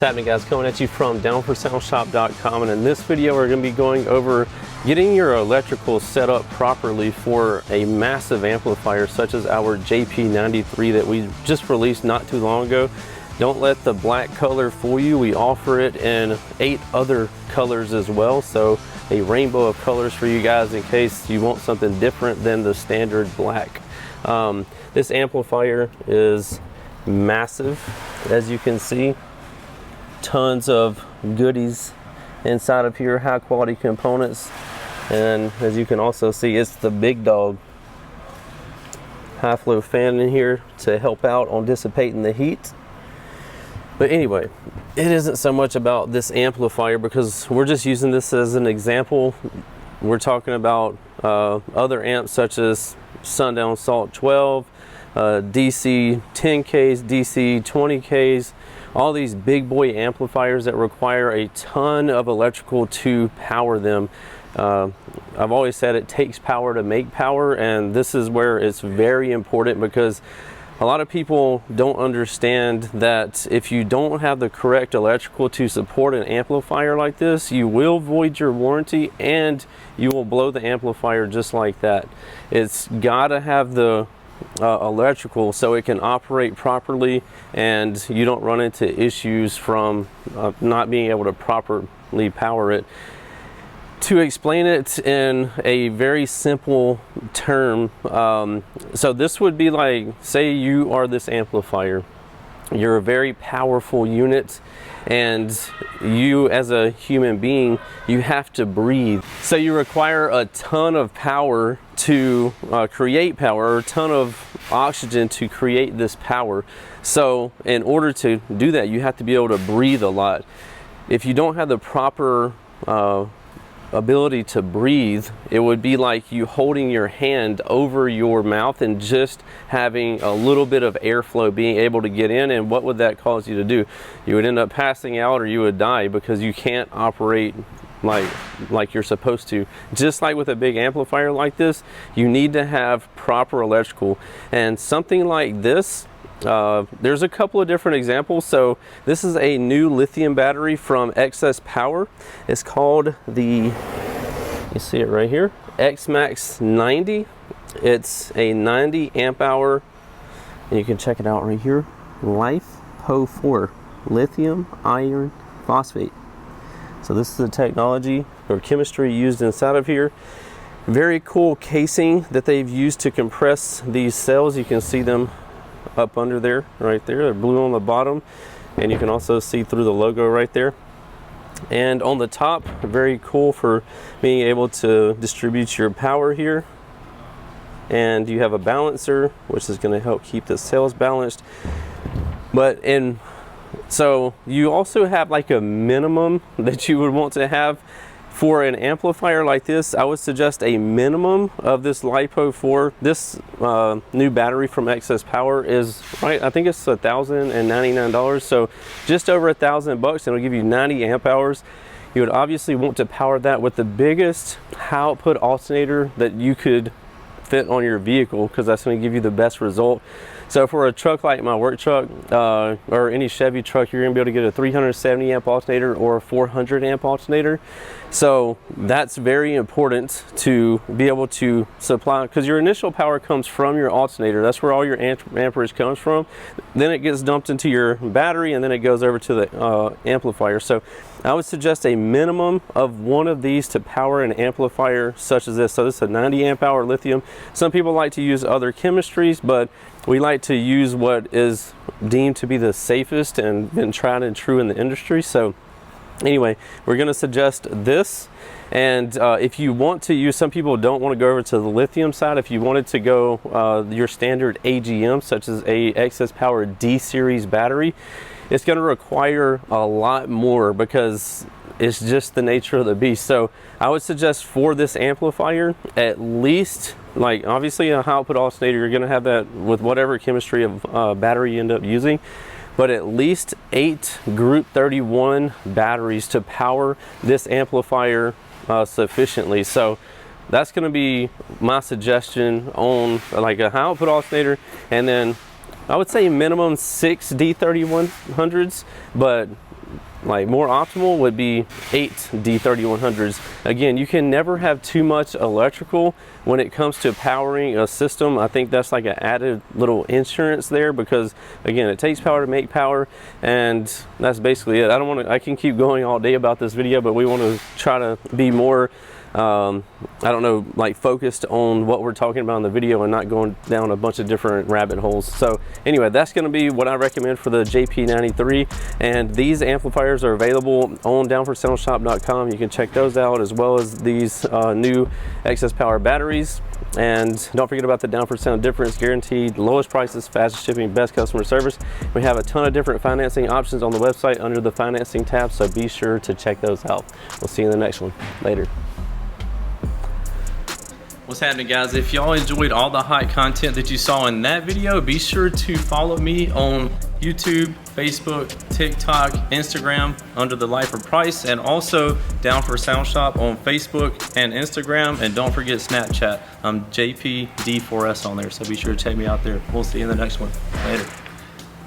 What's happening, guys? Coming at you from Down4soundshop.com, and in this video we're going to be going over getting your electrical set up properly for a massive amplifier such as our JP93 that we just released not too long ago. Don't let the black color fool you. We offer it in 8 other colors as well, so a rainbow of colors for you guys in case you want something different than the standard black. This amplifier is massive, as you can see. Tons of goodies inside of here, high quality components, and as you can also see, it's the big dog high flow fan in here to help out on dissipating the heat. But anyway, it isn't so much about this amplifier because we're just using this as an example. We're talking about other amps such as Down4sound 12, DC 10Ks, DC 20Ks, all these big boy amplifiers that require a ton of electrical to power them. I've always said it takes power to make power, and this is where it's very important because a lot of people don't understand that if you don't have the correct electrical to support an amplifier like this, you will void your warranty and you will blow the amplifier just like that. It's gotta have the electrical so it can operate properly and you don't run into issues from not being able to properly power it. To explain it in a very simple term, so this would be like, say you are this amplifier, you're a very powerful unit, and you as a human being, you have to breathe. So you require a ton of power to create power, or a ton of oxygen to create this power. So in order to do that, you have to be able to breathe a lot. If you don't have the proper ability to breathe, it would be like you holding your hand over your mouth and just having a little bit of airflow being able to get in, and what would that cause you to do? You would end up passing out or you would die because you can't operate like you're supposed to. Just like with a big amplifier like this, you need to have proper electrical. And something like this, there's a couple of different examples. So this is a new lithium battery from Excess Power. It's called the, you see it right here, X-Max 90. It's a 90 amp hour, and you can check it out right here, LiFePO4 lithium iron phosphate. So this is the technology or chemistry used inside of here. Very cool casing that they've used to compress these cells. You can see them up under there, right there. They're blue on the bottom, and you can also see through the logo right there. And on the top, very cool for being able to distribute your power here. And you have a balancer, which is going to help keep the cells balanced. So you also have like a minimum that you would want to have for an amplifier like this. I would suggest a minimum of this LiFePO4. This new battery from Excess Power is, right, I think it's $1,099, so just over $1,000. It'll give you 90 amp hours. You would obviously want to power that with the biggest high output alternator that you could fit on your vehicle, because that's going to give you the best result. So for a truck like my work truck, or any Chevy truck, you're going to be able to get a 370 amp alternator or a 400 amp alternator. So that's very important to be able to supply, because your initial power comes from your alternator. That's where all your amperage comes from. Then it gets dumped into your battery, and then it goes over to the amplifier. So I would suggest a minimum of one of these to power an amplifier such as this. So this is a 90 amp hour lithium. Some people like to use other chemistries, but we like to use what is deemed to be the safest and been tried and true in the industry. So anyway, we're going to suggest this. And if you want to use, some people don't want to go over to the lithium side. If you wanted to go your standard AGM, such as a Excess Power D series battery, it's going to require a lot more because it's just the nature of the beast. So I would suggest for this amplifier, at least, like obviously a high output alternator, you're going to have that with whatever chemistry of battery you end up using, but at least 8 Group 31 batteries to power this amplifier sufficiently. So that's going to be my suggestion on like a high output alternator, and then I would say minimum 6 D3100s, but like more optimal would be 8 D3100s. Again, you can never have too much electrical when it comes to powering a system. I think that's like an added little insurance there, because again, it takes power to make power, and that's basically it. I can keep going all day about this video, but we want to try to be more I don't know, like focused on what we're talking about in the video and not going down a bunch of different rabbit holes. So anyway, that's going to be what I recommend for the JP93, and these amplifiers are available on Down4soundshop.com. You can check those out, as well as these new excess power batteries. And don't forget about the Down4Sound difference guaranteed, lowest prices, fastest shipping, best customer service. We have a ton of different financing options on the website under the financing tab, so be sure to check those out. We'll see you in the next one. Later. What's happening, guys? If y'all enjoyed all the hot content that you saw in that video, be sure to follow me on YouTube, Facebook, TikTok, Instagram under the Lifer Price, and also Down4Sound Shop on Facebook and Instagram. And don't forget Snapchat. I'm JPD4S on there, so be sure to check me out there. We'll see you in the next one. Later.